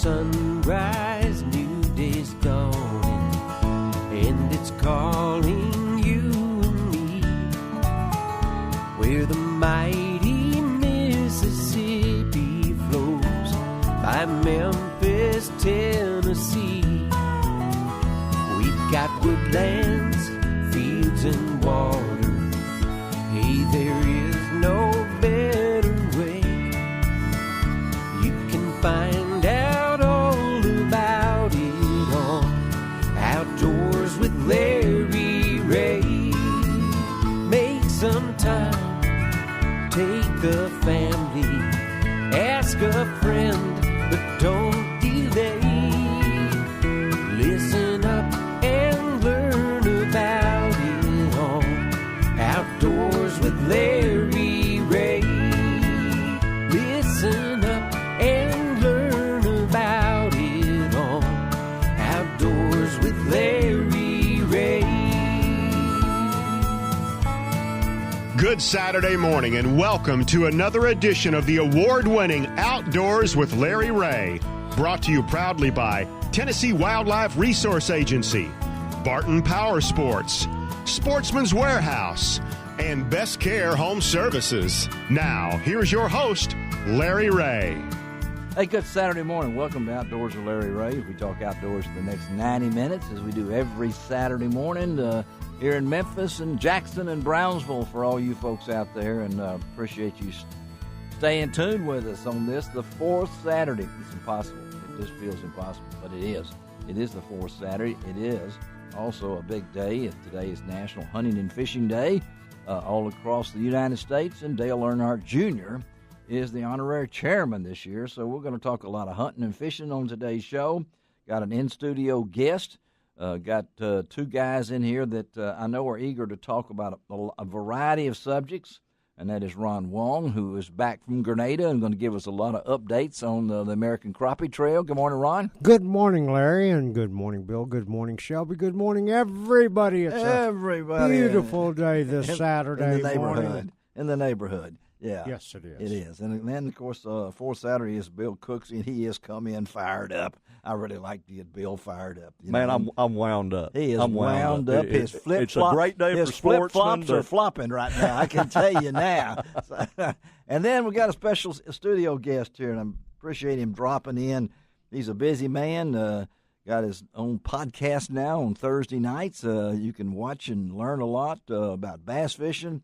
sunrise, new day's dawning, and it's calling you and me, where the mighty Mississippi flows by Memphis, Tennessee. We've got woodlands, fields, and water. Hey, there is no better way. You can find out all about it on Outdoors with Larry Ray. Make some time, take the family, ask a friend, but don't delay. Listen up and learn about it on Outdoors with Larry Ray. Listen up and learn about it on Outdoors with Larry Ray. Good Saturday morning and welcome to another edition of the award-winning Outdoors with Larry Ray. Brought to you proudly by Tennessee Wildlife Resource Agency, Barton Power Sports, Sportsman's Warehouse, and Best Care Home Services. Now, here's your host, Larry Ray. Hey, good Saturday morning. Welcome to Outdoors with Larry Ray. We talk outdoors for the next 90 minutes, as we do every Saturday morning here in Memphis and Jackson and Brownsville for all you folks out there, and appreciate you staying tuned with us on this, the fourth Saturday. It's impossible. It just feels impossible, but it is. It is the fourth Saturday. It is also a big day. Today is National Hunting and Fishing Day all across the United States, and Dale Earnhardt Jr. is the honorary chairman this year, so we're going to talk a lot of hunting and fishing on today's show. Got an in-studio guest. Got two guys in here that I know are eager to talk about a variety of subjects, and that is Ron Wong, who is back from Grenada and going to give us a lot of updates on the American Crappie Trail. Good morning, Ron. Good morning, Larry, and good morning, Bill. Good morning, Shelby. Good morning, everybody. It's a beautiful day this Saturday in the neighborhood. morning. In the neighborhood. Yeah. Yes, it is. It is. And then, of course, fourth Saturday is Bill Cooksey, and he has come in fired up. I really like to get Bill fired up. Man, I'm wound up. He is I'm wound up. His flip-flop, it's a great day for sportsmen. His flip-flops are flopping right now, I can tell you now. And then we got a special studio guest here, and I appreciate him dropping in. He's a busy man. Got his own podcast now on Thursday nights. You can watch and learn a lot about bass fishing.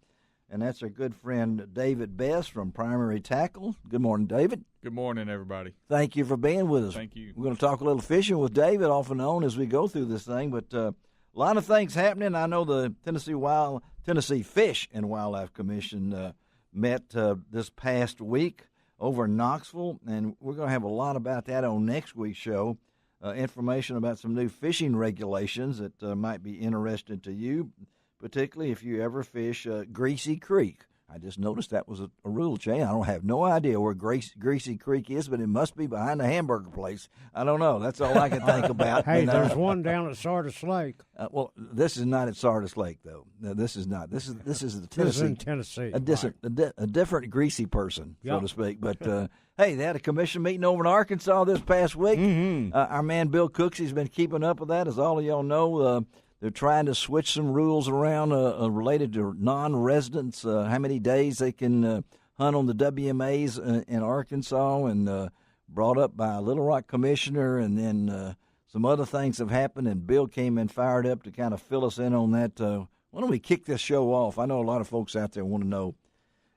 And that's our good friend David Best from Primary Tackle. Good morning, David. Good morning, everybody. Thank you for being with us. Thank you. We're going to talk a little fishing with David off and on as we go through this thing, but a lot of things happening. I know the Tennessee Fish and Wildlife Commission met this past week over in Knoxville, and we're going to have a lot about that on next week's show. Information about some new fishing regulations that might be interesting to you, particularly if you ever fish Greasy Creek. I just noticed that was a rule change. I don't have no idea where Greasy Creek is, but it must be behind the hamburger place. I don't know. That's all I can think about. Hey, there's one down at Sardis Lake. Well, this is not at Sardis Lake, though. No, this is not. This is the Tennessee. This is in Tennessee. A different greasy person, so to speak. But hey, they had a commission meeting over in Arkansas this past week. Mm-hmm. Our man Bill Cooksy's been keeping up with that, as all of y'all know. They're trying to switch some rules around related to non-residents, how many days they can hunt on the WMAs in Arkansas, and brought up by a Little Rock commissioner, and then some other things have happened, and Bill came in fired up to kind of fill us in on that. Why don't we kick this show off? I know a lot of folks out there want to know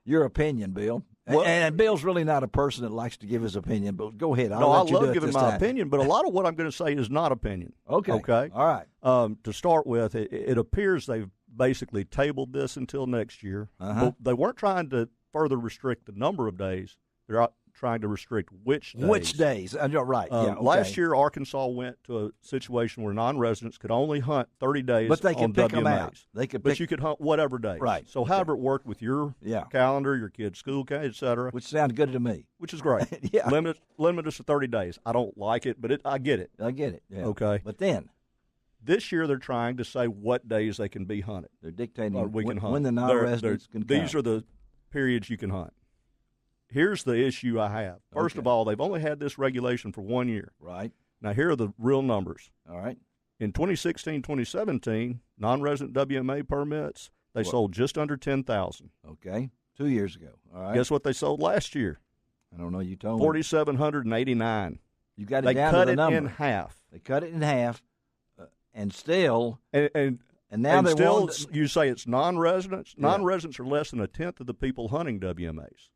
your opinion, Bill. Well, and Bill's really not a person that likes to give his opinion, but go ahead. I love giving my opinion, but a lot of what I'm going to say is not opinion. Okay. All right. To start with, it appears they've basically tabled this until next year. Uh-huh. But they weren't trying to further restrict the number of days. They're trying to restrict which days. Which days? You're right. Yeah, okay. Last year, Arkansas went to a situation where non-residents could only hunt 30 days but they could on pick WMAs. them out. But you could hunt whatever days. Right. So however it worked with your calendar, your kid's school, et cetera. Which sounded good to me. Which is great. Yeah. Limit us to 30 days. I don't like it, but I get it. I get it. Yeah. Okay. But then this year they're trying to say what days they can be hunted. They're dictating we can hunt. when the non-residents can These count. are the periods you can hunt. here's the issue I have. First of Okay. all, they've only had this regulation for 1 year. Right. Now, here are the real numbers. All right. In 2016, 2017, non-resident WMA permits, they sold just under 10,000. Okay. 2 years ago. All right. Guess what they sold last year? I don't know. You told me. 4,789. You got it They down cut to the it number. in half. They cut it in half, and still, And now and they still, want. you say it's non-residents. Yeah. Non-residents are less than a tenth of the people hunting WMAs.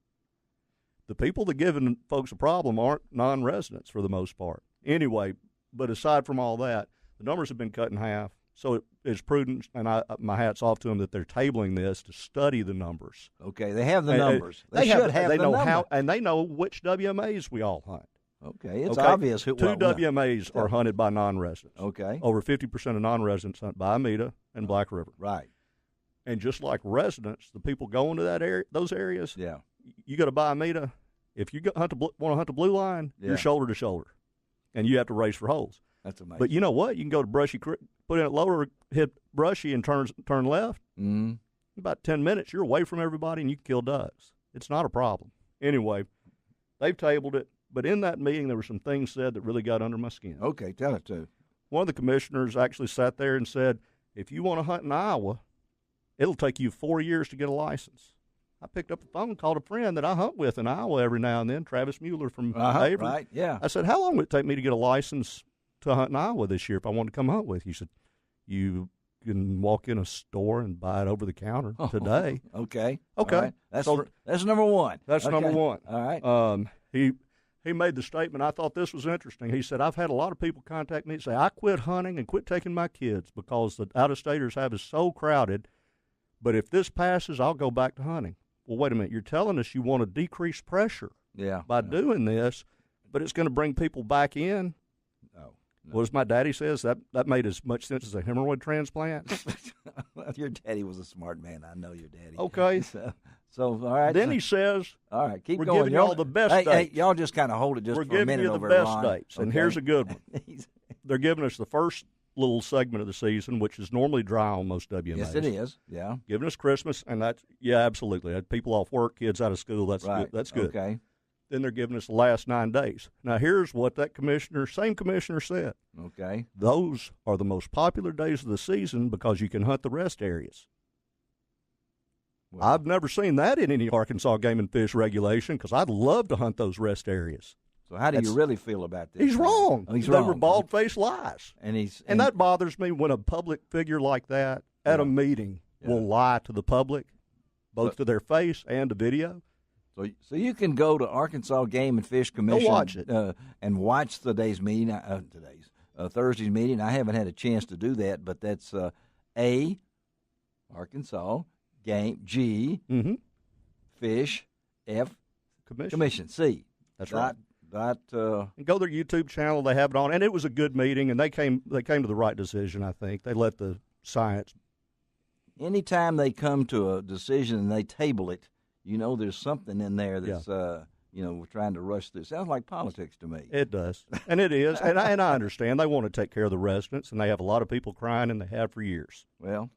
The people that giving folks a problem aren't non-residents for the most part. Anyway, but aside from all that, the numbers have been cut in half. So it's prudent, and my hat's off to them that they're tabling this to study the numbers. Okay, they have the And- numbers. They should have They the know number. how, and they know which WMAs we all hunt. Okay, it's Okay? obvious who. Two well, WMAs are hunted by non-residents. Okay. Over 50% of non-residents hunt by Amita and Black River. Right. And just like residents, the people going to that area, those areas, Yeah. you got to buy Amita. If you want to hunt the blue line, Yeah. you're shoulder to shoulder, and you have to race for holes. That's amazing. But you know what? You can go to Brushy Creek, put in it lower, hit Brushy, and turn left. Mm-hmm. In about 10 minutes, you're away from everybody, and you can kill ducks. It's not a problem. Anyway, they've tabled it. But in that meeting, there were some things said that really got under my skin. Okay, tell it to. One of the commissioners actually sat there and said, if you want to hunt in Iowa, it'll take you 4 years to get a license. I picked up the phone and called a friend that I hunt with in Iowa every now and then, Travis Mueller from Avery. Right, yeah. I said, how long would it take me to get a license to hunt in Iowa this year if I wanted to come hunt with you? He said, you can walk in a store and buy it over the counter today. Okay. Okay. All right. That's So- that's number one. That's Okay. number one. All right. He made the statement, I thought this was interesting. He said, I've had a lot of people contact me and say, I quit hunting and quit taking my kids because the out-of-staters have is so crowded, but if this passes, I'll go back to hunting. Well, wait a minute. You're telling us you want to decrease pressure Yeah. by doing this, but it's going to bring people back in? No. Well, as my daddy says, that made as much sense as a hemorrhoid transplant. Your daddy was a smart man. I know your daddy. Okay. So all right. Then so, he says, all right, keep we're going. giving y'all the best hey, dates. y'all just kind of hold it just we're for a giving minute you the over best Ron. dates. And Okay. here's a good one. They're giving us the first little segment of the season, which is normally dry on most WMAs. Yes, it is. Yeah. Giving us Christmas, and that's, yeah, absolutely. People off work, kids out of school, that's Right. good. That's good. Okay. Then they're giving us the last 9 days. Now, here's what that same commissioner said. Okay. Those are the most popular days of the season because you can hunt the rest areas. Well, I've never seen that in any Arkansas game and fish regulation because I'd love to hunt those rest areas. so how do you that's- really feel about this? He's wrong. Oh, he's they wrong. were bald-faced lies. And And that bothers me when a public figure like that at a meeting will lie to the public, both to their face and to video. So you can go to Arkansas Game and Fish Commission watch it. And watch today's meeting. Thursday's meeting. I haven't had a chance to do that, but that's Arkansas Game G Fish F Commission C. That's right. And go to their YouTube channel. They have it on, and it was a good meeting, and they came to the right decision. I think they let the science. anytime they come to a decision and they table it, there's something in there that's we're trying to rush through. Sounds like politics to me. It does, and it is, and I understand they want to take care of the residents, and they have a lot of people crying, and they have for years. Well,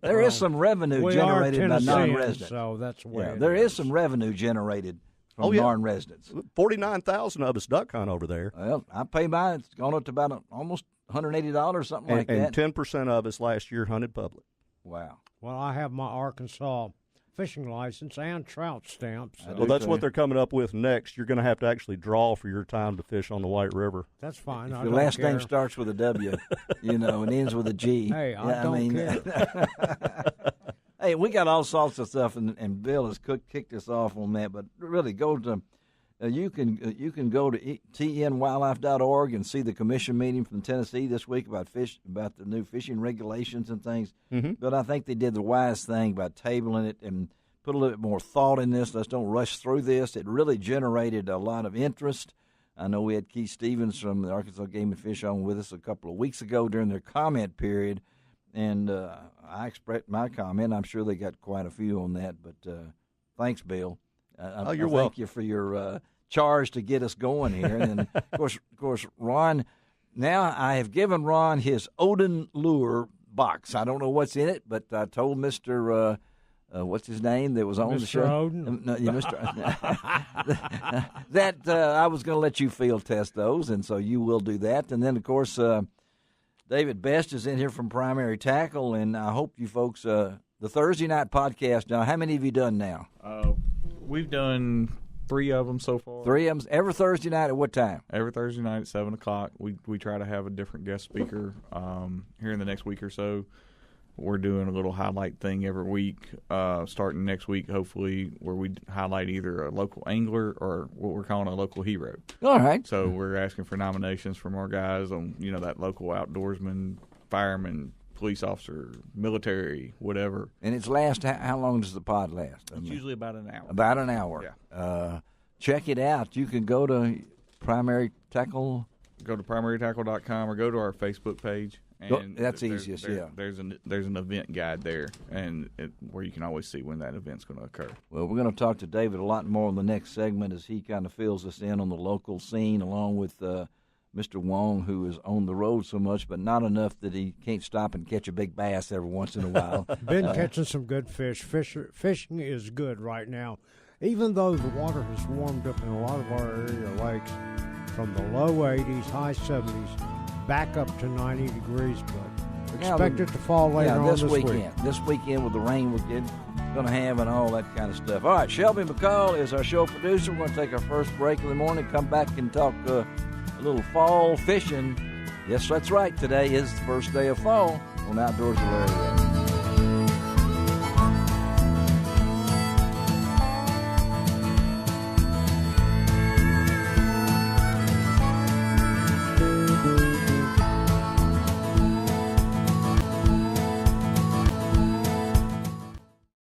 there is some revenue We generated are by Tennesseans, non-residents. so that's where There is some revenue generated from yeah. non-residents. 49,000 of us duck hunt over there, Well, I pay mine. It's gone up to about almost $180, something like and that. 10% of us last year hunted public. Wow. Well, I have my Arkansas fishing license and trout stamp. So Well, that's too. what they're coming up with next. You're going to have to actually draw for your time to fish on the White River. that's fine. If I your don't last care. name starts with a W, and ends with a G. Hey, I don't care. Hey, we got all sorts of stuff, and Bill has kicked us off on that. But really, go to you can go to tnwildlife.org and see the commission meeting from Tennessee this week about the new fishing regulations and things. Mm-hmm. But I think they did the wise thing by tabling it and put a little bit more thought in this. Let's don't rush through this. It really generated a lot of interest. I know we had Keith Stevens from the Arkansas Game and Fish on with us a couple of weeks ago during their comment period, and I expressed my comment. I'm sure they got quite a few on that, but thanks, Bill. I you're thank welcome. you for your charge to get us going here. And then, of course, Ron. Now I have given Ron his Odin lure box. I don't know what's in it, but I told Mr. what's his name that was on the show? Odin? No, yeah, Mr. That I was going to let you field test those, and so you will do that. And then, of course, David Best is in here from Primary Tackle, and I hope you folks, the Thursday night podcast. Now, how many have you done now? We've done 3 of them so far. 3 of them every Thursday night at what time? Every Thursday night at 7 o'clock. We try to have a different guest speaker here in the next week or so. We're doing a little highlight thing every week, starting next week, hopefully, where we highlight either a local angler or what we're calling a local hero. All right. So we're asking for nominations from our guys on, that local outdoorsman, fireman, police officer, military, whatever. And it's how long does the pod last? It's usually about an hour. About an hour. Yeah. Check it out. You can go to Primary Tackle. Go to primarytackle.com or go to our Facebook page. And that's easiest, yeah. There's an event guide there, and where you can always see when that event's going to occur. Well, we're going to talk to David a lot more in the next segment as he kind of fills us in on the local scene, along with Mr. Wong, who is on the road so much, but not enough that he can't stop and catch a big bass every once in a while. Been catching some good fish. Fishing is good right now, even though the water has warmed up in a lot of our area lakes from the low 80s, high 70s. Back up to 90 degrees, but expect it to fall later on this weekend. This weekend with the rain we're going to have and all that kind of stuff. All right, Shelby McCall is our show producer. We're going to take our first break of the morning, come back and talk a little fall fishing. Yes, that's right. Today is the first day of fall on Outdoors with Larry Ray.